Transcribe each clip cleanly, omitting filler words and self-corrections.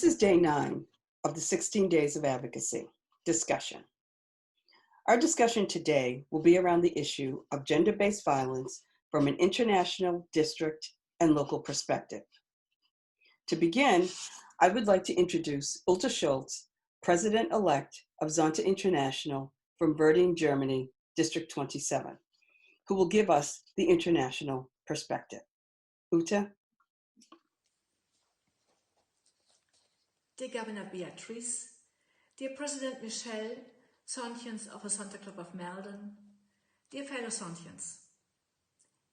This is day 9 of the 16 Days of Advocacy discussion. Our discussion today will be around the issue of gender-based violence from an international, district, and local perspective. To begin, I would like to introduce Ulte Schulz, President-elect of Zonta International from Verding, Germany, District 27, who will give us the international perspective. Ulte? Dear Governor Beatrice, dear President Michelle, Zontians of the Zonta Club of Malden, dear fellow Zontians,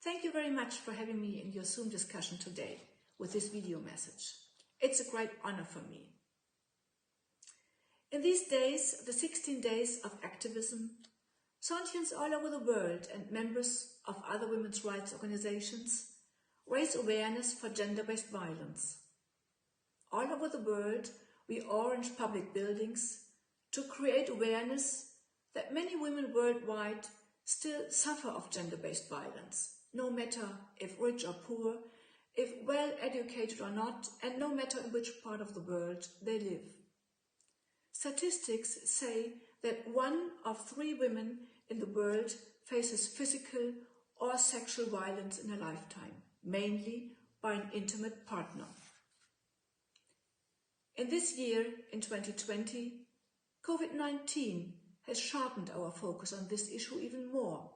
thank you very much for having me in your Zoom discussion today with this video message. It's a great honor for me. In these days, the 16 days of activism, Zontians all over the world and members of other women's rights organizations raise awareness for gender-based violence. All over the world, we orange public buildings to create awareness that many women worldwide still suffer of gender-based violence, no matter if rich or poor, if well-educated or not, and no matter in which part of the world they live. Statistics say that 1 of 3 women in the world faces physical or sexual violence in a lifetime, mainly by an intimate partner. In this year, in 2020, COVID-19 has sharpened our focus on this issue even more,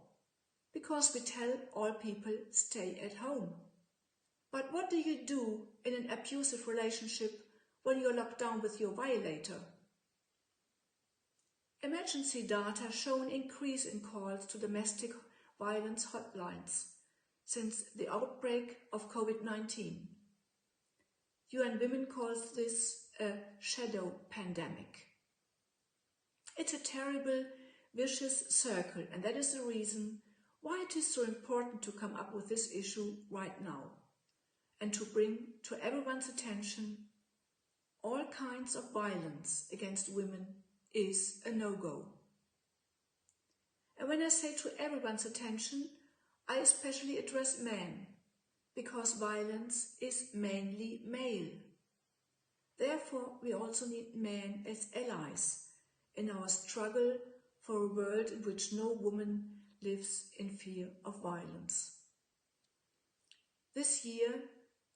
because we tell all people stay at home. But what do you do in an abusive relationship when you're locked down with your violator? Emergency data show an increase in calls to domestic violence hotlines since the outbreak of COVID-19. UN Women calls this a shadow pandemic. It's a terrible, vicious circle, and that is the reason why it is so important to come up with this issue right now and to bring to everyone's attention all kinds of violence against women is a no-go. And when I say to everyone's attention, I especially address men, because violence is mainly male. Therefore, we also need men as allies in our struggle for a world in which no woman lives in fear of violence. This year,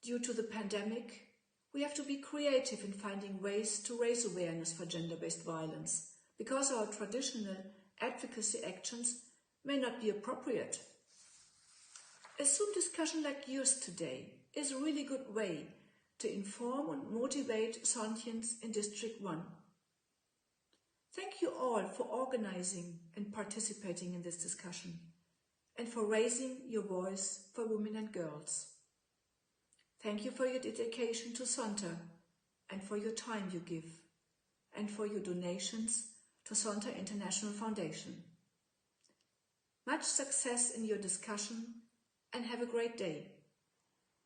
due to the pandemic, we have to be creative in finding ways to raise awareness for gender-based violence, because our traditional advocacy actions may not be appropriate. A Zoom discussion like yours today is a really good way to inform and motivate Zontians in District 1. Thank you all for organizing and participating in this discussion and for raising your voice for women and girls. Thank you for your dedication to Zonta and for your time you give and for your donations to Zonta International Foundation. Much success in your discussion and have a great day.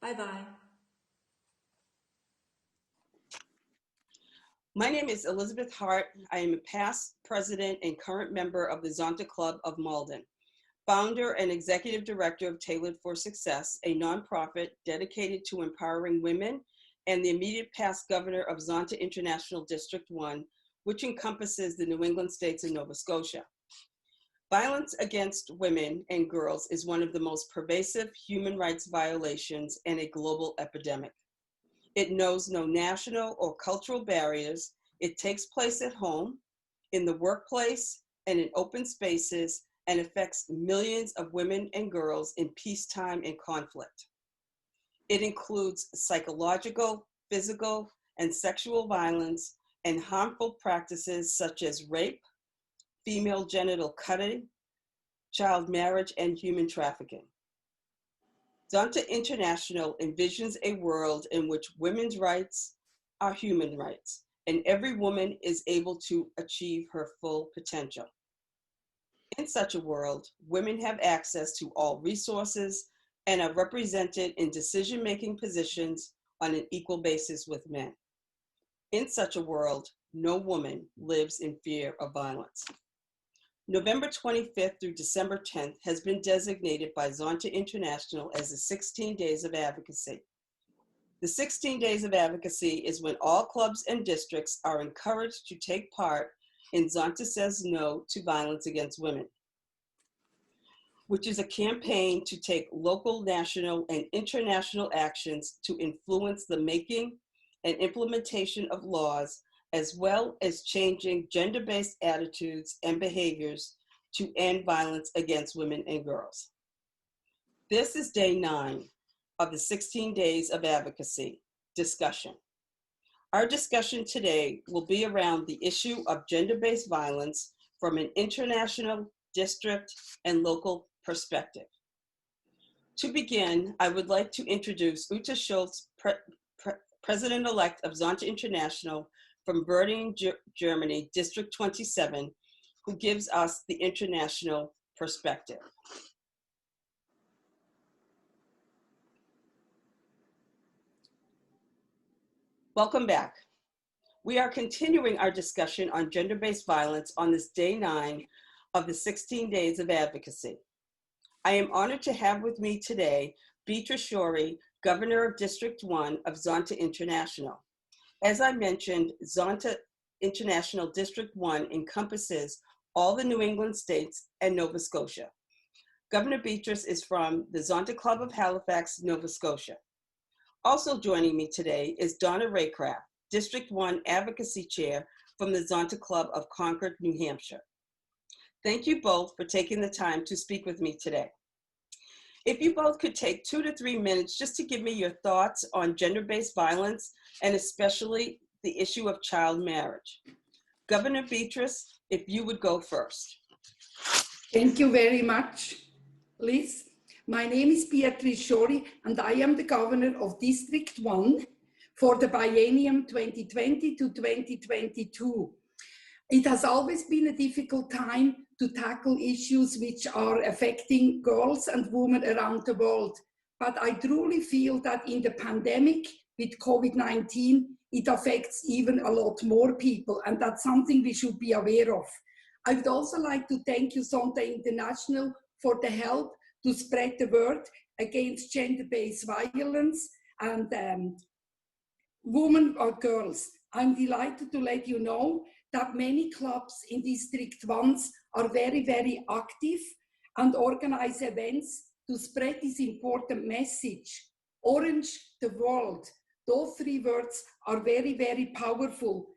Bye-bye. My name is Elizabeth Hart. I am a past president and current member of the Zonta Club of Malden, founder and executive director of Tailored for Success, a nonprofit dedicated to empowering women, and the immediate past governor of Zonta International District 1, which encompasses the New England states and Nova Scotia. Violence against women and girls is one of the most pervasive human rights violations and a global epidemic. It knows no national or cultural barriers. It takes place at home, in the workplace, and in open spaces, and affects millions of women and girls in peacetime and conflict. It includes psychological, physical, and sexual violence and harmful practices such as rape, female genital cutting, child marriage, and human trafficking. Zonta International envisions a world in which women's rights are human rights, and every woman is able to achieve her full potential. In such a world, women have access to all resources and are represented in decision-making positions on an equal basis with men. In such a world, no woman lives in fear of violence. November 25th through December 10th has been designated by Zonta International as the 16 Days of Advocacy. The 16 days of advocacy is when all clubs and districts are encouraged to take part in Zonta Says No to Violence Against Women, which is a campaign to take local, national, and international actions to influence the making and implementation of laws, as well as changing gender-based attitudes and behaviors to end violence against women and girls. This is day 9 of the 16 days of advocacy discussion. Our discussion today will be around the issue of gender-based violence from an international, district, and local perspective. To begin, I would like to introduce Ute Schultz, President-elect of Zonta International from Berlin, Germany, District 27, who gives us the international perspective. Welcome back. We are continuing our discussion on gender-based violence on this day 9 of the 16 days of advocacy. I am honored to have with me today Beatrice Shorey, Governor of District 1 of Zonta International. As I mentioned, Zonta International District 1 encompasses all the New England states and Nova Scotia. Governor Beatrice is from the Zonta Club of Halifax, Nova Scotia. Also joining me today is Donna Raycraft, District 1 Advocacy Chair from the Zonta Club of Concord, New Hampshire. Thank you both for taking the time to speak with me today. If you both could take 2 to 3 minutes just to give me your thoughts on gender-based violence and especially the issue of child marriage. Governor Beatrice, if you would go first. Thank you very much, Liz. My name is Beatrice Shorey, and I am the Governor of District 1 for the biennium 2020 to 2022. It has always been a difficult time to tackle issues which are affecting girls and women around the world. But I truly feel that in the pandemic with COVID-19, it affects even a lot more people, and that's something we should be aware of. I would also like to thank you, Zonta International, for the help to spread the word against gender-based violence and women or girls. I'm delighted to let you know that many clubs in District 1 are very, very active and organize events to spread this important message. Orange the world. Those 3 words are very, very powerful.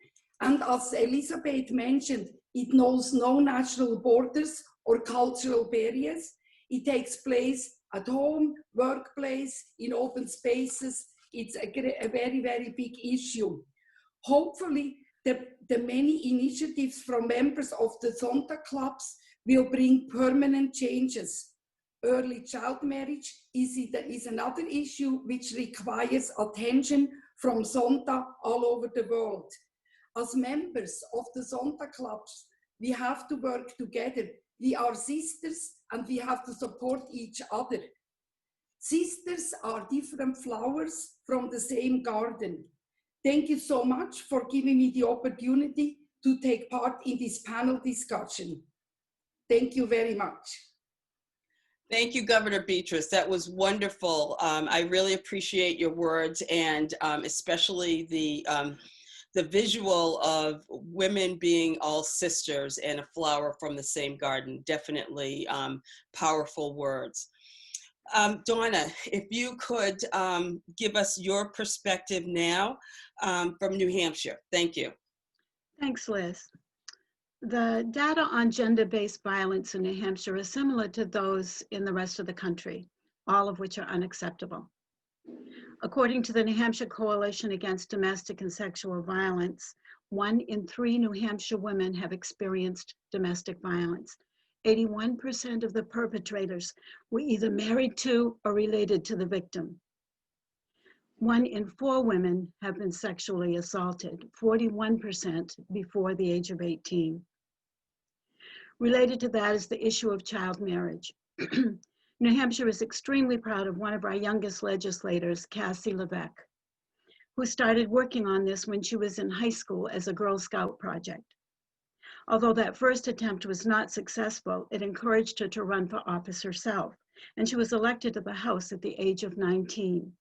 And as Elizabeth mentioned, it knows no national borders or cultural barriers. It takes place at home, workplace, in open spaces. It's a very, very big issue. Hopefully, the many initiatives from members of the Zonta clubs will bring permanent changes. Early child marriage is another issue which requires attention from Zonta all over the world. As members of the Zonta clubs, we have to work together. We are sisters and we have to support each other. Sisters are different flowers from the same garden. Thank you so much for giving me the opportunity to take part in this panel discussion. Thank you very much. Thank you, Governor Beatrice. That was wonderful. I really appreciate your words, and especially the visual of women being all sisters and a flower from the same garden. Definitely powerful words. Donna, if you could give us your perspective now from New Hampshire. Thank you. Thanks, Liz. The data on gender-based violence in New Hampshire is similar to those in the rest of the country, all of which are unacceptable. According to the New Hampshire Coalition Against Domestic and Sexual Violence, 1 in 3 New Hampshire women have experienced domestic violence. 81% of the perpetrators were either married to or related to the victim. 1 in 4 women have been sexually assaulted, 41% before the age of 18. Related to that is the issue of child marriage. New Hampshire is extremely proud of one of our youngest legislators, Cassie Levesque, who started working on this when she was in high school as a Girl Scout project. Although that first attempt was not successful, it encouraged her to run for office herself, and she was elected to the House at the age of 19.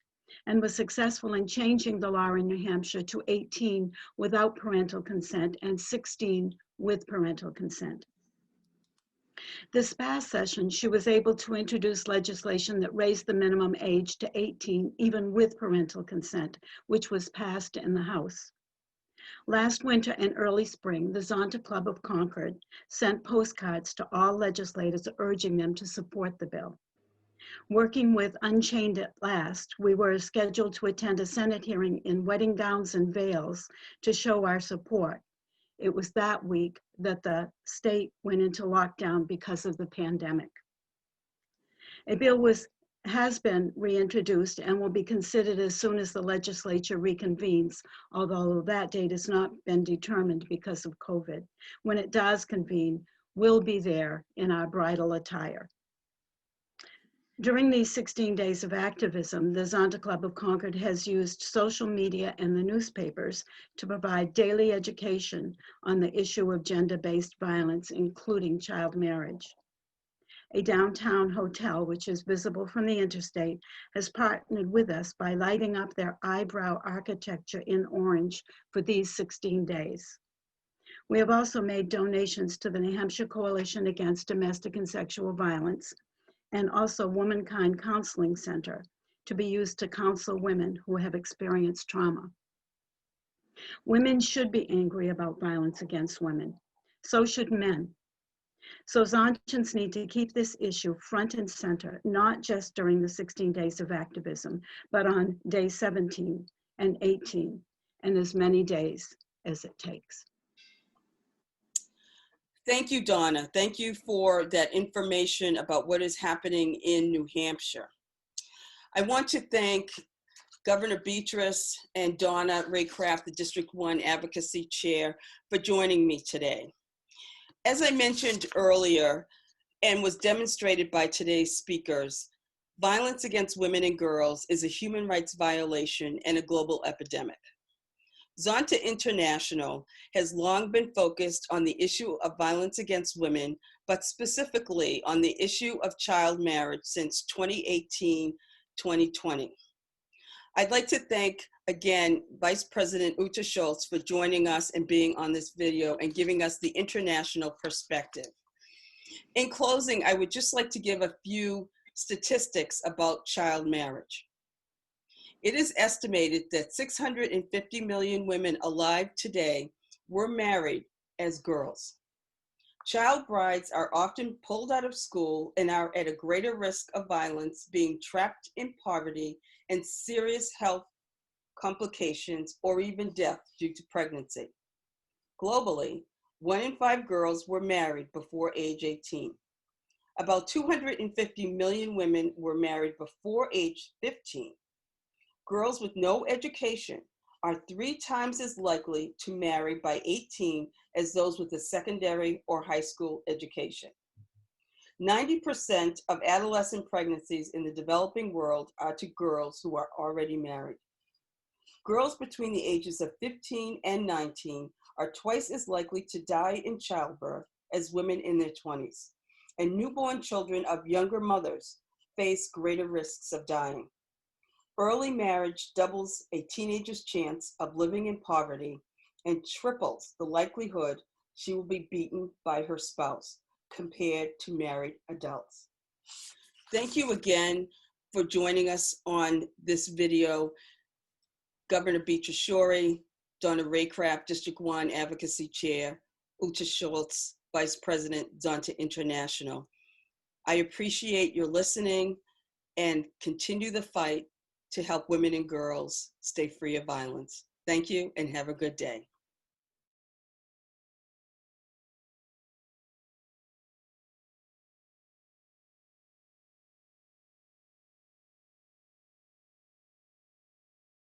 and was successful in changing the law in New Hampshire to 18 without parental consent and 16 with parental consent. This past session, she was able to introduce legislation that raised the minimum age to 18, even with parental consent, which was passed in the House. Last winter and early spring, the Zonta Club of Concord sent postcards to all legislators urging them to support the bill. Working with Unchained at Last, we were scheduled to attend a Senate hearing in wedding gowns and veils to show our support. It was that week that the state went into lockdown because of the pandemic. A bill has been reintroduced and will be considered as soon as the legislature reconvenes, although that date has not been determined because of COVID. When it does convene, we'll be there in our bridal attire. During these 16 days of activism, the Zonta Club of Concord has used social media and the newspapers to provide daily education on the issue of gender-based violence, including child marriage. A downtown hotel, which is visible from the interstate, has partnered with us by lighting up their eyebrow architecture in orange for these 16 days. We have also made donations to the New Hampshire Coalition Against Domestic and Sexual Violence, and also Womankind Counseling Center, to be used to counsel women who have experienced trauma. Women should be angry about violence against women. So should men. So Zontans need to keep this issue front and center, not just during the 16 days of activism, but on day 17 and 18, and as many days as it takes. Thank you, Donna. Thank you for that information about what is happening in New Hampshire. I want to thank Governor Beatrice and Donna Raycraft, the District 1 Advocacy Chair, for joining me today. As I mentioned earlier, and was demonstrated by today's speakers, violence against women and girls is a human rights violation and a global epidemic. Zonta International has long been focused on the issue of violence against women, but specifically on the issue of child marriage since 2018-2020. I'd like to thank, again, Vice President Uta Schultz for joining us and being on this video and giving us the international perspective. In closing, I would just like to give a few statistics about child marriage. It is estimated that 650 million women alive today were married as girls. Child brides are often pulled out of school and are at a greater risk of violence, being trapped in poverty and serious health complications or even death due to pregnancy. Globally, 1 in 5 girls were married before age 18. About 250 million women were married before age 15. Girls with no education are 3 times as likely to marry by 18 as those with a secondary or high school education. 90% of adolescent pregnancies in the developing world are to girls who are already married. Girls between the ages of 15 and 19 are twice as likely to die in childbirth as women in their 20s, and newborn children of younger mothers face greater risks of dying. Early marriage doubles a teenager's chance of living in poverty and triples the likelihood she will be beaten by her spouse compared to married adults. Thank you again for joining us on this video. Governor Beatrice Shorey, Donna Raycraft, District 1 Advocacy Chair, Uta Schultz, Vice President, Zonta International. I appreciate your listening and continue the fight to help women and girls stay free of violence. Thank you and have a good day.